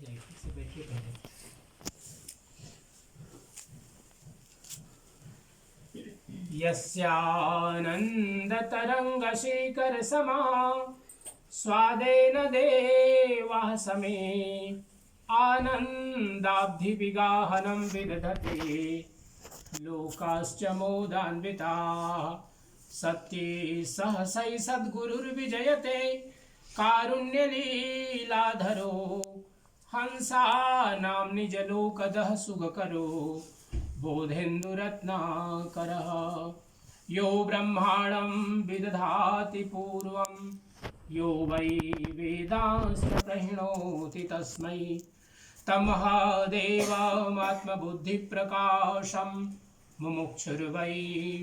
जाए, फिर से बैठिए पहले। यस्यानन्दतरङ्गशेखरसमा स्वादेन देवाः समे आनन्दाब्धिविगाहनं विदधते लोकाश्च मोदान्विताः। सत्ये सहसै सद्गुरुर्विजयते कारुण्यलीलाधरो हंसानां निजलोकदः सुखकरो बोधेन्दुरत्नाकरः। यो ब्रह्माणं विदधाति पूर्वं यो वै वेदांश्च प्रणोति तस्मै तमहादेवमात्मबुद्धिप्रकाशं मुमुक्षुर्वै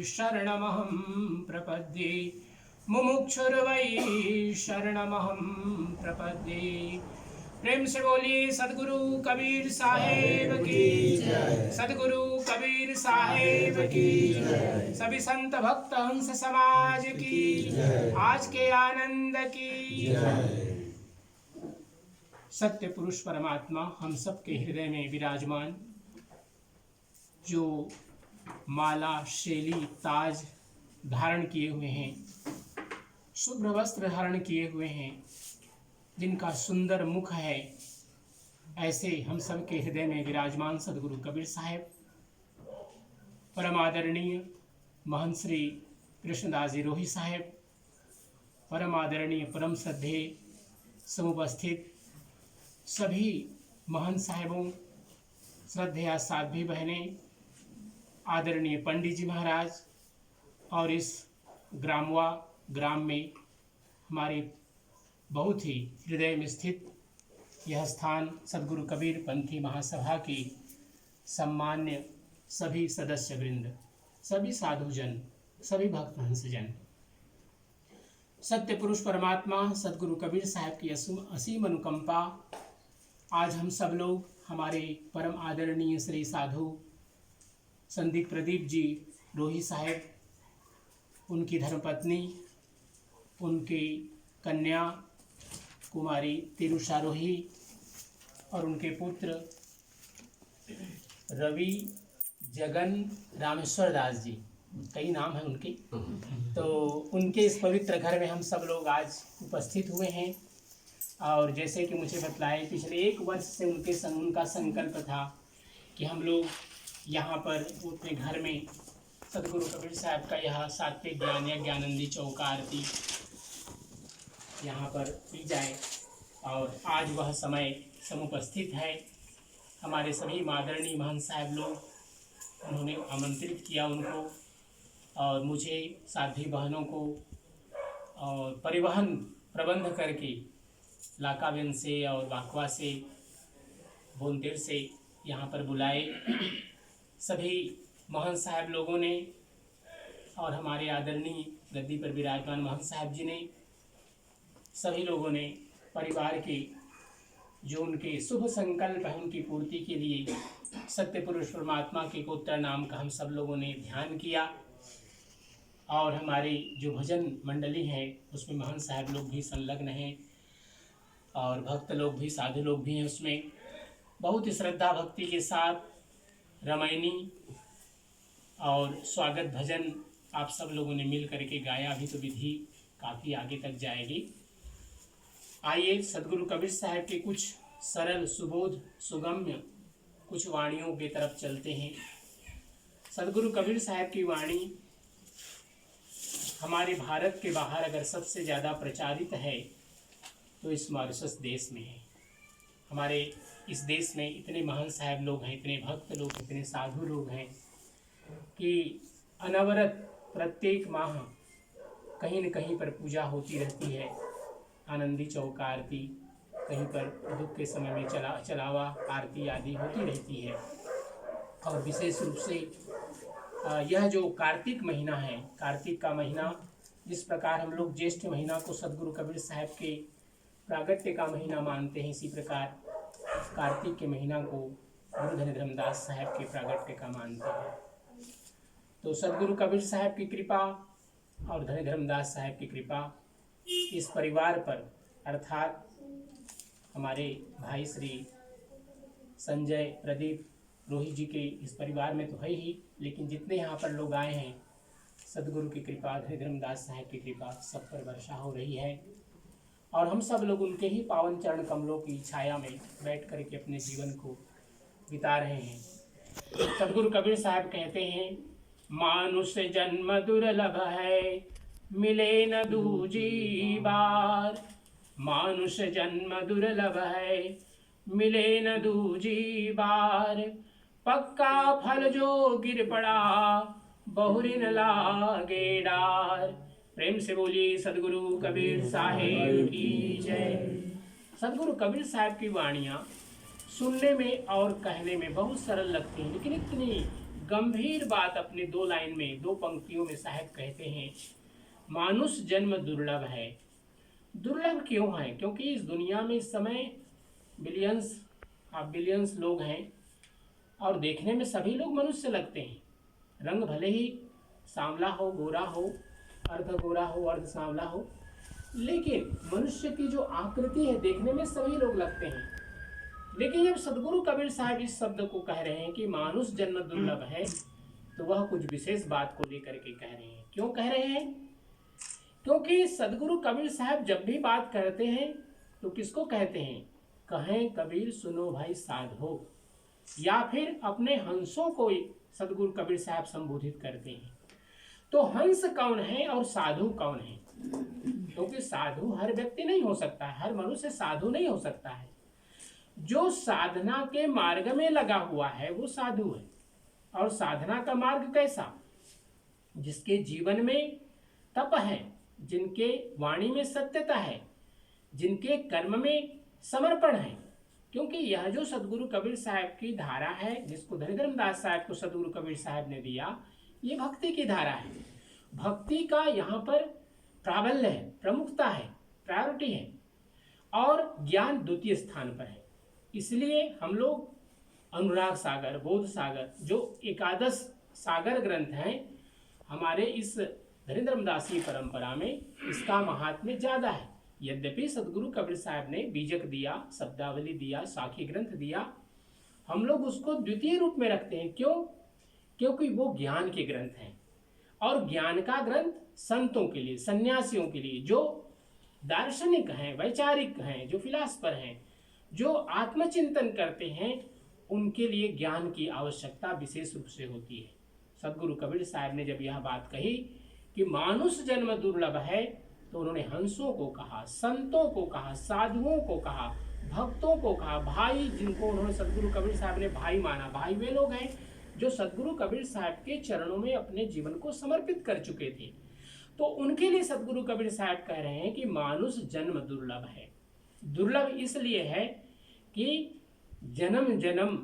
शरणमहं प्रपद्ये। मुमुक्षुर्वै शरणमहं प्रपद्ये। प्रेम से बोलिए सदगुरु कबीर साहेब की जय। सदगुरु कबीर साहेब की जय। सभी संत भक्त हंस समाज की जय। आज के आनंद की जय। सत्य पुरुष परमात्मा हम सब के हृदय में विराजमान, जो माला शैली ताज धारण किए हुए हैं, शुभ्र वस्त्र धारण किए हुए हैं, जिनका सुंदर मुख है, ऐसे हम सब के हृदय में विराजमान सदगुरु कबीर साहेब, परम आदरणीय महंत श्री कृष्णदास जी रोही साहेब, परम आदरणीय परम श्रद्धेय समुपस्थित सभी महंत साहेबों, श्रद्धेय साध्वी बहनें, आदरणीय पंडित जी महाराज, और इस ग्राम में हमारे बहुत ही हृदय में स्थित यह स्थान सदगुरु कबीर पंथी महासभा की सम्मान्य सभी सदस्य वृंद, सभी साधुजन, सभी भक्त हंसजन, सत्य पुरुष परमात्मा सदगुरु कबीर साहब की असीम अनुकंपा, आज हम सब लोग हमारे परम आदरणीय श्री साधु संदीप प्रदीप जी रोही साहेब, उनकी धर्मपत्नी, उनकी कन्या कुमारी तिरुषा रोही और उनके पुत्र रवि जगन रामेश्वर दास जी, कई नाम हैं उनके, तो उनके इस पवित्र घर में हम सब लोग आज उपस्थित हुए हैं। और जैसे कि मुझे बतलाए, पिछले 1 वर्ष से उनका संकल्प था कि हम लोग यहाँ पर अपने घर में सदगुरु कबीर साहब का यह सात्विक ज्ञान या ज्ञानंदी चौका आरती यहाँ पर की जाए, और आज वह समय समुपस्थित है। हमारे सभी आदरणीय महंत साहब लोग, उन्होंने आमंत्रित किया उनको और मुझे, साध्वी बहनों को, और परिवहन प्रबंध करके लाकाविन से और वाकवा से, बोनतेर से यहाँ पर बुलाए। सभी महंत साहब लोगों ने और हमारे आदरणीय गद्दी पर विराजमान महंत साहब जी ने, सभी लोगों ने परिवार के जो उनके शुभ संकल्प है उनकी पूर्ति के लिए सत्य पुरुष परमात्मा के गोत्र नाम का हम सब लोगों ने ध्यान किया। और हमारी जो भजन मंडली है उसमें महंत साहब लोग भी संलग्न हैं और भक्त लोग भी, साधु लोग भी हैं। उसमें बहुत ही श्रद्धा भक्ति के साथ रामायणी और स्वागत भजन आप सब लोगों ने मिल करके गाया। अभी तो विधि काफ़ी आगे तक जाएगी। आइए सदगुरु कबीर साहब के कुछ सरल सुबोध सुगम्य कुछ वाणियों की तरफ चलते हैं। सदगुरु कबीर साहब की वाणी हमारे भारत के बाहर अगर सबसे ज़्यादा प्रचारित है तो इस मॉरिशस देश में है। हमारे इस देश में इतने महान साहब लोग हैं, इतने भक्त लोग, इतने साधु लोग हैं कि अनवरत प्रत्येक माह कहीं न कहीं पर पूजा होती रहती है। आनंदी चौका आरती, कहीं पर दुख के समय में चलावा आरती आदि होती रहती है। और विशेष रूप से यह जो कार्तिक महीना है, कार्तिक का महीना, जिस प्रकार हम लोग ज्येष्ठ महीना को सदगुरु कबीर साहब के प्रागट्य का महीना मानते हैं, इसी प्रकार कार्तिक के महीना को गुरु धनी धर्मदास साहब के प्रागट्य का मानते हैं। तो सदगुरु कबीर साहब की कृपा और धनी धर्मदास साहब की कृपा इस परिवार पर, अर्थात हमारे भाई श्री संजय, प्रदीप, रोहित जी के इस परिवार में तो है ही, लेकिन जितने यहाँ पर लोग आए हैं, सदगुरु की कृपा, धीरेन्द्रदास साहब की कृपा सब पर वर्षा हो रही है और हम सब लोग उनके ही पावन चरण कमलों की छाया में बैठ कर के अपने जीवन को बिता रहे हैं। सदगुरु कबीर साहब कहते हैं, मानुष जन्म दुर्लभ है, मिले न दूजी बार। मानुष जन्म दुर्लभ है, मिले न दूजी बार। पक्का फल जो गिर पड़ा, बहुरिन लागे डार। प्रेम से बोलिए सदगुरु कबीर साहेब की जय। सदगुरु कबीर साहब की वाणियाँ सुनने में और कहने में बहुत सरल लगती हैं, लेकिन इतनी गंभीर बात अपनी 2 लाइन में, 2 पंक्तियों में साहब कहते हैं, मानुष जन्म दुर्लभ है। दुर्लभ क्यों है? क्योंकि इस दुनिया में इस समय बिलियंस लोग हैं और देखने में सभी लोग मनुष्य लगते हैं। रंग भले ही सांवला हो, गोरा हो, अर्ध गोरा हो, अर्ध सांवला हो, लेकिन मनुष्य की जो आकृति है देखने में सभी लोग लगते हैं। लेकिन जब सदगुरु कबीर साहब इस शब्द को कह रहे हैं कि मानुष जन्म दुर्लभ है, तो वह कुछ विशेष बात को लेकर के कह रहे हैं। क्यों कह रहे हैं? क्योंकि सदगुरु कबीर साहब जब भी बात करते हैं तो किसको कहते हैं? कहें कबीर सुनो भाई साधो, या फिर अपने हंसों को सदगुरु कबीर साहब संबोधित करते हैं। तो हंस कौन है और साधु कौन है? क्योंकि साधु हर व्यक्ति नहीं हो सकता है, हर मनुष्य साधु नहीं हो सकता है। जो साधना के मार्ग में लगा हुआ है वो साधु है। और साधना का मार्ग कैसा? जिसके जीवन में तप है, जिनके वाणी में सत्यता है, जिनके कर्म में समर्पण है। क्योंकि यह जो सदगुरु कबीर साहब की धारा है, जिसको धीरेन्द्रदास साहब को सदगुरु कबीर साहब ने दिया, ये भक्ति की धारा है। भक्ति का यहाँ पर प्राबल्य है, प्रमुखता है, प्रायोरिटी है, और ज्ञान द्वितीय स्थान पर है। इसलिए हम लोग अनुराग सागर, बोध सागर, जो एकादश सागर ग्रंथ हैं, हमारे इस धीरेन्द्रदासी परंपरा में इसका महात्म्य ज़्यादा है। यद्यपि सदगुरु कबीर साहब ने बीजक दिया, शब्दावली दिया, साखी ग्रंथ दिया, हम लोग उसको द्वितीय रूप में रखते हैं। क्यों? क्योंकि वो ज्ञान के ग्रंथ हैं, और ज्ञान का ग्रंथ संतों के लिए, सन्यासियों के लिए, जो दार्शनिक हैं, वैचारिक हैं, जो फिलासफर हैं, जो आत्मचिंतन करते हैं, उनके लिए ज्ञान की आवश्यकता विशेष रूप से होती है। सदगुरु कबीर साहब ने जब यह बात कही कि मानुष जन्म दुर्लभ है, तो उन्होंने हंसों को कहा, संतों को कहा, साधुओं को कहा, भक्तों को कहा, भाई, जिनको उन्होंने सदगुरु कबीर साहब ने भाई माना। भाई वे लोग हैं जो सदगुरु कबीर साहब के चरणों में अपने जीवन को समर्पित कर चुके थे। तो उनके लिए सदगुरु कबीर साहब कह रहे हैं कि मानुष जन्म दुर्लभ है। दुर्लभ इसलिए है कि जन्म जन्म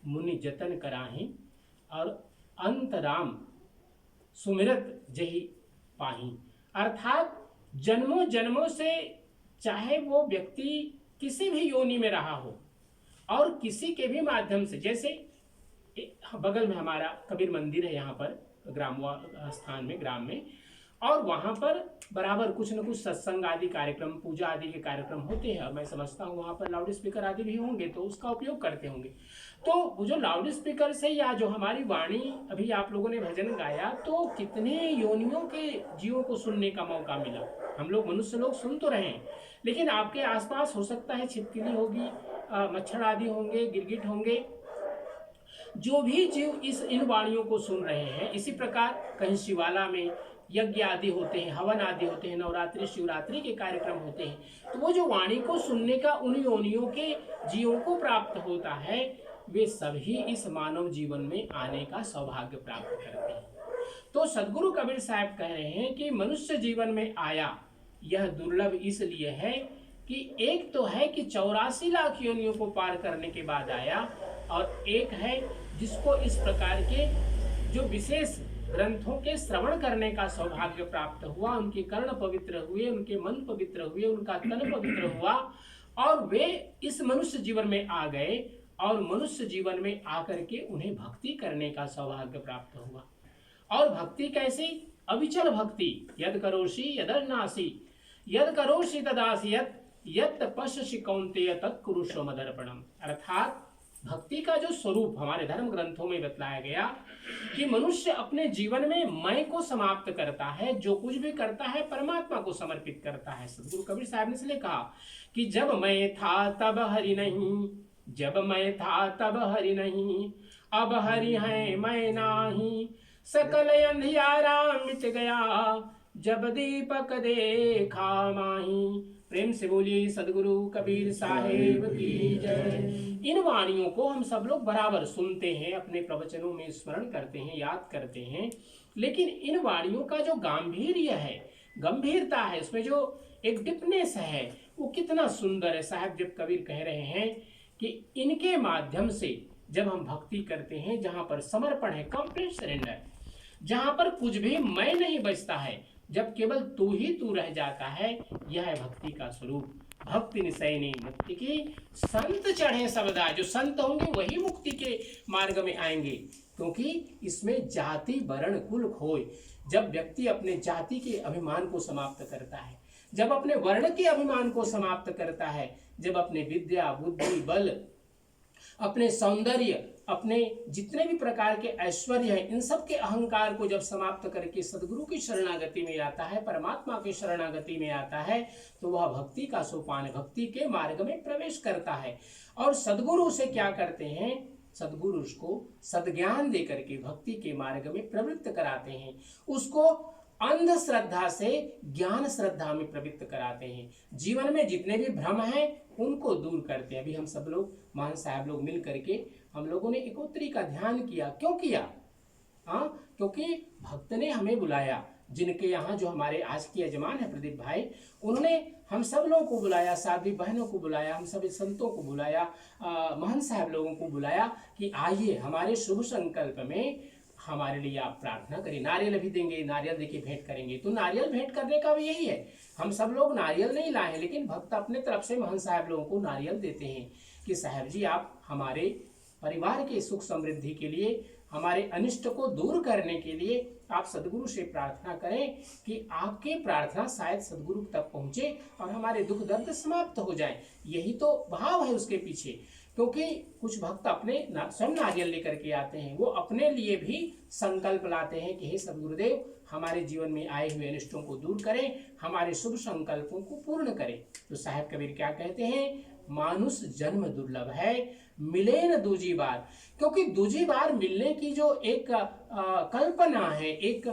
मुनि जतन कराही, और अंतराम सुमिरत जही पाही। अर्थात जन्मों जन्मों से, चाहे वो व्यक्ति किसी भी योनि में रहा हो और किसी के भी माध्यम से, जैसे बगल में हमारा कबीर मंदिर है यहाँ पर ग्राम स्थान में, ग्राम में, और वहाँ पर बराबर कुछ न कुछ सत्संग आदि कार्यक्रम, पूजा आदि के कार्यक्रम होते हैं, और मैं समझता हूँ वहाँ पर लाउड स्पीकर आदि भी होंगे, तो उसका उपयोग करते होंगे। तो वो जो लाउड स्पीकर से, या जो हमारी वाणी, अभी आप लोगों ने भजन गाया, तो कितने योनियों के जीवों को सुनने का मौका मिला। हम लोग मनुष्य लोग सुन तो रहे हैं, लेकिन आपके आसपास हो सकता है छिपकली होगी, मच्छर आदि होंगे, गिरगिट होंगे, जो भी जीव इन वाणियों को सुन रहे हैं। इसी प्रकार कहीं शिवाला में यज्ञ आदि होते हैं, हवन आदि होते हैं, नवरात्रि शिवरात्रि के कार्यक्रम होते हैं, तो वो जो वाणी को सुनने का उन योनियों के जीवों को प्राप्त होता है, वे सभी इस मानव जीवन में आने का सौभाग्य प्राप्त करते हैं। तो सदगुरु कबीर साहब कह रहे हैं कि मनुष्य जीवन में आया यह दुर्लभ इसलिए है कि एक तो है कि 84 लाख योनियों को पार करने के बाद आया, और एक है जिसको इस प्रकार के जो विशेष ग्रंथों के श्रवण करने का सौभाग्य प्राप्त हुआ, उनके कर्ण पवित्र हुए, उनके मन पवित्र हुए, उनका तन पवित्र हुआ, और वे इस मनुष्य जीवन में आ गए, और मनुष्य जीवन में आकर के उन्हें भक्ति करने का सौभाग्य प्राप्त हुआ। और भक्ति कैसी? अविचल भक्ति। यद करोषि यदर्नासि, यद करोषि तदासि यत्, यत् तपस्यसि कौन्तेय तत्कुरुष्व मदर्पणम्। अर्थात भक्ति का जो स्वरूप हमारे धर्म ग्रंथों में बतलाया गया कि मनुष्य अपने जीवन में मैं को समाप्त करता है, जो कुछ भी करता है परमात्मा को समर्पित करता है। सदगुरु कबीर साहब ने इसलिए कहा कि जब मैं था तब हरि नहीं, जब मैं था तब हरि नहीं, अब हरि है मैं नाही, सकल अंधियारा मिट गया, जब दीपक देखा माही। प्रेम से बोलिए सदगुरु कबीर साहेब की जय। इन वाणियों को हम सब लोग बराबर सुनते हैं, अपने प्रवचनों में स्मरण करते हैं, याद करते हैं, लेकिन इन वाणियों का जो गांभीर्य है, गंभीरता है, उसमें जो एक डिपनेस है, वो कितना सुंदर है। साहब जब कबीर कह रहे हैं कि इनके माध्यम से जब हम भक्ति करते हैं, जहां पर समर्पण है, कंप्लीट सरेंडर, जहां पर कुछ भी मैं नहीं बचता है, जब केवल तू ही तू रह जाता है, यह है भक्ति का स्वरूप। भक्ति निशयनी मुक्ति की संत चढ़े सबदा, जो संत होंगे वही मुक्ति के मार्ग में आएंगे, क्योंकि इसमें जाति वर्ण कुल खोए। जब व्यक्ति अपने जाति के अभिमान को समाप्त करता है, जब अपने वर्ण के अभिमान को समाप्त करता है, जब अपने विद्या बुद्धि बल, अपने सौंदर्य, अपने जितने भी प्रकार के ऐश्वर्य हैं, इन सब के अहंकार को जब समाप्त करके सदगुरु की शरणागति में आता है, परमात्मा की शरणागति में आता है, तो वह भक्ति का सोपान, भक्ति के मार्ग में प्रवेश करता है। और सदगुरु से क्या करते हैं? सदगुरु उसको सद्ज्ञान दे करके भक्ति के मार्ग में प्रवृत्त कराते हैं, उसको अंधश्रद्धा से ज्ञान श्रद्धा में प्रवृत्त कराते हैं। जीवन में जितने भी भ्रम हैं उनको दूर करते हैं। अभी हम सब लोग महान साहब लोग मिल करके हम लोगों ने एकोत्री का ध्यान किया। क्यों किया? क्योंकि भक्त ने हमें बुलाया, जिनके यहाँ जो हमारे आज के यजमान है प्रदीप भाई, उन्होंने हम सब लोगों को बुलाया, साध्वी बहनों को बुलाया, हम सभी संतों को बुलाया, महान साहब लोगों को बुलाया कि आइए हमारे शुभ संकल्प में हमारे लिए आप प्रार्थना करिए। नारियल भी देंगे, नारियल देके भेंट करेंगे। तो नारियल भेंट करने का भी यही है, हम सब लोग नारियल नहीं लाए, लेकिन भक्त अपने तरफ से महान साहब लोगों को नारियल देते हैं कि साहब जी आप हमारे परिवार के सुख समृद्धि के लिए, हमारे अनिष्ट को दूर करने के लिए आप सदगुरु से प्रार्थना करें कि आपकी प्रार्थना शायद सदगुरु तक पहुंचे और हमारे दुख दर्द समाप्त हो जाए। यही तो भाव है उसके पीछे। क्योंकि कुछ भक्त अपने स्वयं नारियल लेकर के आते हैं, वो अपने लिए भी संकल्प लाते हैं कि हे सदगुरुदेव हमारे जीवन में आए हुए अनिष्टों को दूर करें, हमारे शुभ संकल्पों को पूर्ण करें। तो साहब कबीर क्या कहते हैं? मानुष जन्म दुर्लभ है, मिले न दूजी बार। क्योंकि दूजी बार मिलने की जो एक कल्पना है, एक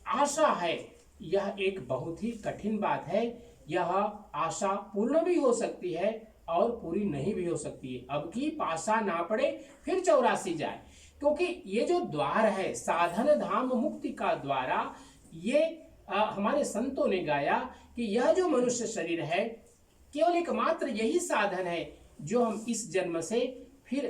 आशा है, यह एक बहुत ही कठिन बात है। यह आशा पूर्ण भी हो सकती है और पूरी नहीं भी हो सकती है। अब की पासा ना पड़े फिर 84 जाए। क्योंकि ये जो द्वार है साधन धाम मुक्ति का द्वारा, ये हमारे संतों ने गाया कि यह जो मनुष्य शरीर है केवल एकमात्र यही साधन है जो हम इस जन्म से फिर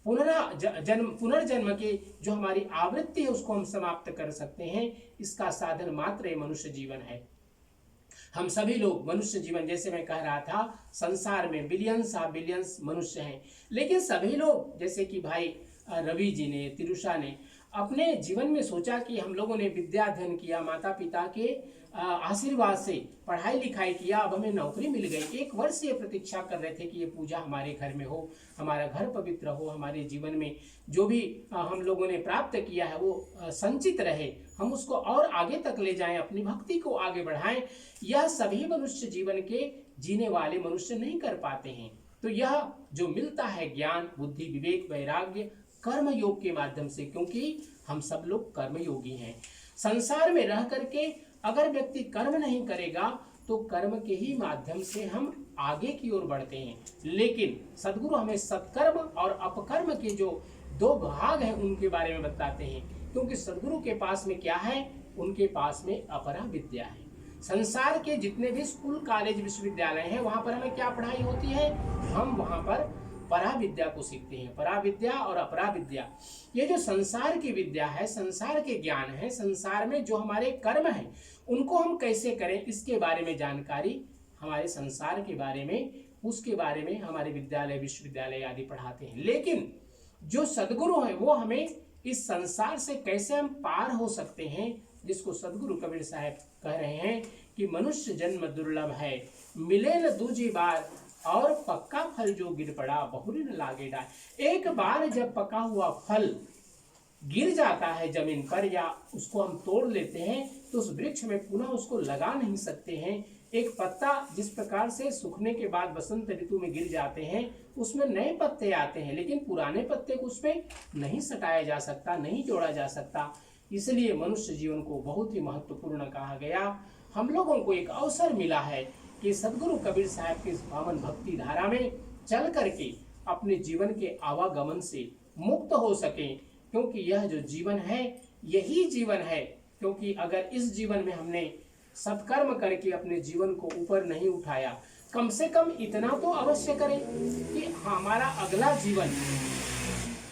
पुनर्जन्म के जो हमारी आवृत्ति है उसको हम समाप्त कर सकते हैं। इसका साधन मात्र ये मनुष्य जीवन है। हम सभी लोग मनुष्य जीवन, जैसे मैं कह रहा था, संसार में बिलियंस मनुष्य हैं, लेकिन सभी लोग, जैसे कि भाई रवि जी ने, तिरुषा ने अपने जीवन में सोचा कि हम लोगों ने विद्या अध्ययन किया, माता पिता के आशीर्वाद से पढ़ाई लिखाई किया, अब हमें नौकरी मिल गई। 1 वर्ष से ये प्रतीक्षा कर रहे थे कि ये पूजा हमारे घर में हो, हमारा घर पवित्र हो, हमारे जीवन में जो भी हम लोगों ने प्राप्त किया है वो संचित रहे, हम उसको और आगे तक ले जाएं, अपनी भक्ति को आगे बढ़ाएं। यह सभी मनुष्य जीवन के जीने वाले मनुष्य नहीं कर पाते हैं। तो यह जो मिलता है ज्ञान बुद्धि विवेक वैराग्य कर्म योग के माध्यम से, क्योंकि हम सब लोग कर्म योगी हैं। संसार में रह करके अगर व्यक्ति कर्म नहीं करेगा तो कर्म के ही माध्यम से हम आगे की ओर बढ़ते हैं। लेकिन सदगुरु हमें सत्कर्म और अपकर्म के जो 2 भाग हैं उनके बारे में बताते हैं। क्योंकि सदगुरु के पास में क्या है? उनके पास में अपरा विद्या है। संसार के जितने भी स्कूल कॉलेज विश्वविद्यालय हैं वहां पर हमें क्या पढ़ाई होती है? हम वहां पर परा विद्या को सीखते हैं। परा विद्या और अपरा विद्या, ये जो संसार की विद्या है, संसार के ज्ञान है, संसार में जो हमारे कर्म हैं उनको हम कैसे करें, इसके बारे में जानकारी हमारे संसार के बारे में, उसके बारे में हमारे विद्यालय विश्वविद्यालय आदि पढ़ाते हैं। लेकिन जो सदगुरु हैं वो हमें इस संसार से कैसे हम पार हो सकते हैं, जिसको सदगुरु कबीर साहब कह रहे हैं कि मनुष्य जन्म दुर्लभ है, मिले न दूजी बार, और पक्का फल जो गिर पड़ा बहुरी न लागे डाय। एक बार जब पका हुआ फल गिर जाता है जमीन पर या उसको हम तोड़ लेते हैं तो उस वृक्ष में पुनः उसको लगा नहीं सकते हैं। एक पत्ता जिस प्रकार से सूखने के बाद बसंत ऋतु में गिर जाते हैं उसमें नए पत्ते आते हैं, लेकिन पुराने पत्ते को उसमें नहीं सटाया जा सकता, नहीं जोड़ा जा सकता। इसलिए मनुष्य जीवन को बहुत ही महत्वपूर्ण कहा गया। हम लोगों को एक अवसर मिला है कि सदगुरु कबीर साहब की पावन भक्ति धारा में चल करके अपने जीवन के आवागमन से मुक्त हो सके, क्योंकि यह जो जीवन है यही जीवन है। क्योंकि अगर इस जीवन में हमने सत्कर्म करके अपने जीवन को ऊपर नहीं उठाया, कम से कम इतना तो अवश्य करें कि हमारा अगला जीवन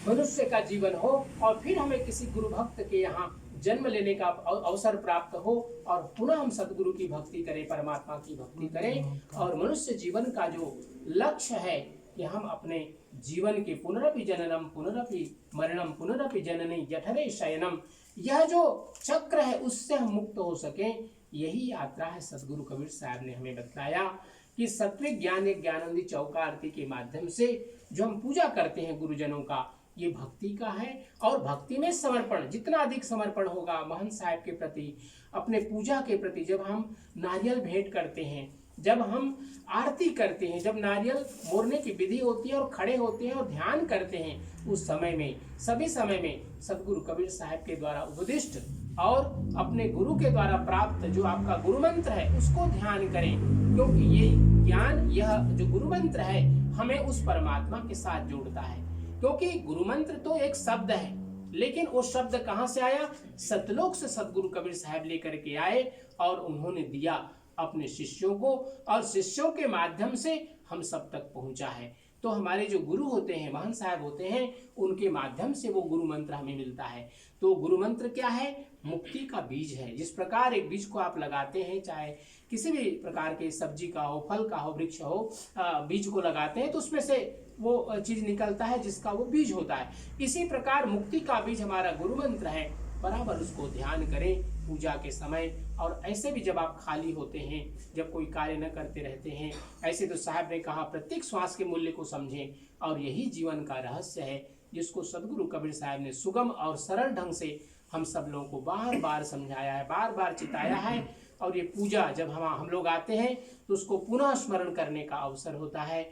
मनुष्य का जीवन हो और फिर हमें किसी गुरु भक्त के यहाँ जन्म लेने का अवसर प्राप्त हो और पुनः हम सदगुरु की भक्ति करें, परमात्मा की भक्ति करें। और मनुष्य जीवन का जो लक्ष्य है कि हम अपने जीवन के पुनरपि जननम पुनरपि मरणम पुनरपि जननी जठरे शयनम, यह जो चक्र है उससे हम मुक्त हो सकें, यही यात्रा है। सदगुरु कबीर साहब ने हमें बताया कि सत्विक ज्ञान एक ज्ञानंदी चौका आरती के माध्यम से जो हम पूजा करते हैं गुरुजनों का, ये भक्ति का है। और भक्ति में समर्पण, जितना अधिक समर्पण होगा महंत साहब के प्रति, अपने पूजा के प्रति, जब हम नारियल भेंट करते हैं, जब हम आरती करते हैं, जब नारियल मोड़ने की विधि होती है और खड़े होते हैं और ध्यान करते हैं, उस समय में, सभी समय में सदगुरु कबीर साहब के द्वारा उपदिष्ट और अपने गुरु के द्वारा प्राप्त जो आपका गुरु मंत्र है उसको ध्यान करें। क्योंकि ये ज्ञान, यह जो गुरु मंत्र है हमें उस परमात्मा के साथ जोड़ता है। क्योंकि गुरु मंत्र तो एक शब्द है, लेकिन वो शब्द कहाँ से आया? सतलोक से सदगुरु कबीर साहब लेकर के आए और उन्होंने दिया अपने शिष्यों को, और शिष्यों के माध्यम से हम सब तक पहुंचा है। तो हमारे जो गुरु होते हैं, महंत साहब होते हैं, उनके माध्यम से वो गुरु मंत्र हमें मिलता है। तो गुरु मंत्र क्या है? मुक्ति का बीज है। जिस प्रकार एक बीज को आप लगाते हैं, चाहे किसी भी प्रकार के सब्जी का हो, फल का हो, वृक्ष हो, बीज को लगाते हैं तो उसमें से वो चीज निकलता है जिसका वो बीज होता है। इसी प्रकार मुक्ति का बीज हमारा गुरु मंत्र है। बराबर उसको ध्यान करें पूजा के समय, और ऐसे भी जब आप खाली होते हैं, जब कोई कार्य न करते रहते हैं, ऐसे तो साहब ने कहा प्रत्येक श्वास के मूल्य को समझें, और यही जीवन का रहस्य है जिसको सदगुरु कबीर साहब ने सुगम और सरल ढंग से हम सब लोगों को बार बार समझाया है, बार बार चिताया है। और ये पूजा जब हम लोग आते हैं तो उसको पुनः स्मरण करने का अवसर होता है।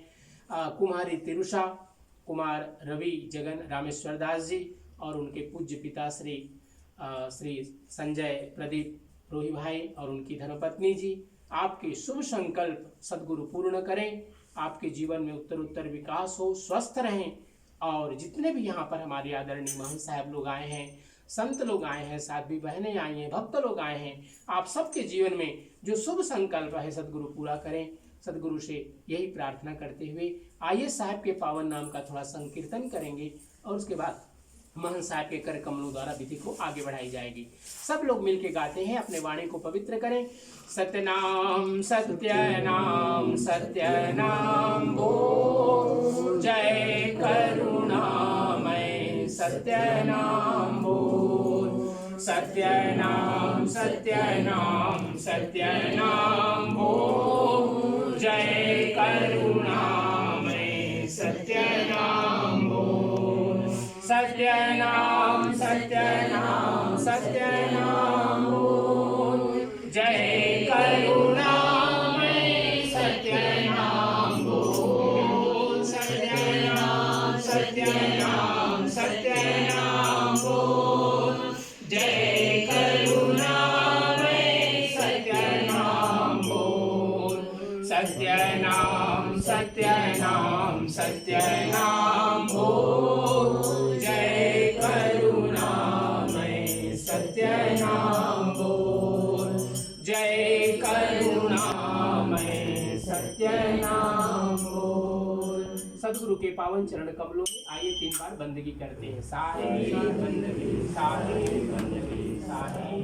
कुमारी तिरुषा, कुमार रवि जगन रामेश्वर दास जी और उनके पूज्य पिता श्री संजय प्रदीप रोही भाई और उनकी धर्मपत्नी जी, आपके शुभ संकल्प सदगुरु पूर्ण करें, आपके जीवन में उत्तर उत्तर विकास हो, स्वस्थ रहें। और जितने भी यहाँ पर हमारे आदरणीय महंत साहब लोग आए हैं, संत लोग आए हैं, साध्वी बहनें आई हैं, भक्त लोग आए हैं, आप सबके जीवन में जो शुभ संकल्प है सदगुरु पूरा करें। सदगुरु से यही प्रार्थना करते हुए आइए साहब के पावन नाम का थोड़ा संकीर्तन करेंगे और उसके बाद महंत साहब के कर कमलों द्वारा विधि को आगे बढ़ाई जाएगी। सब लोग मिलके गाते हैं, अपने वाणी को पवित्र करें। सत्यनाम सत्यनाम सत्यनाम बोल, जय करुणामय सत्यनाम बोल। सत्यनाम सत्यनाम सत्यनाम बोल, जय करुणामय सत्यनाम बोल। सत्यनाम सत्यनाम सत्यनाम बोल, जय करुणामय सत्यनाम बोल। सत्यनाम सत्यनाम सत्यनाम बोल, जय करुणामय सत्यनाम बोल। सत्यनाम सत्यनाम सत्यनाम बोल, जय करुणामय सत्यनाम बोल। जय करुणामय सत्यनाम बोल। सदगुरु के पावन चरण कमलों में आइए 3 बार बंदगी करते हैं। साहे बंदगी, साहे बंदगी, साहे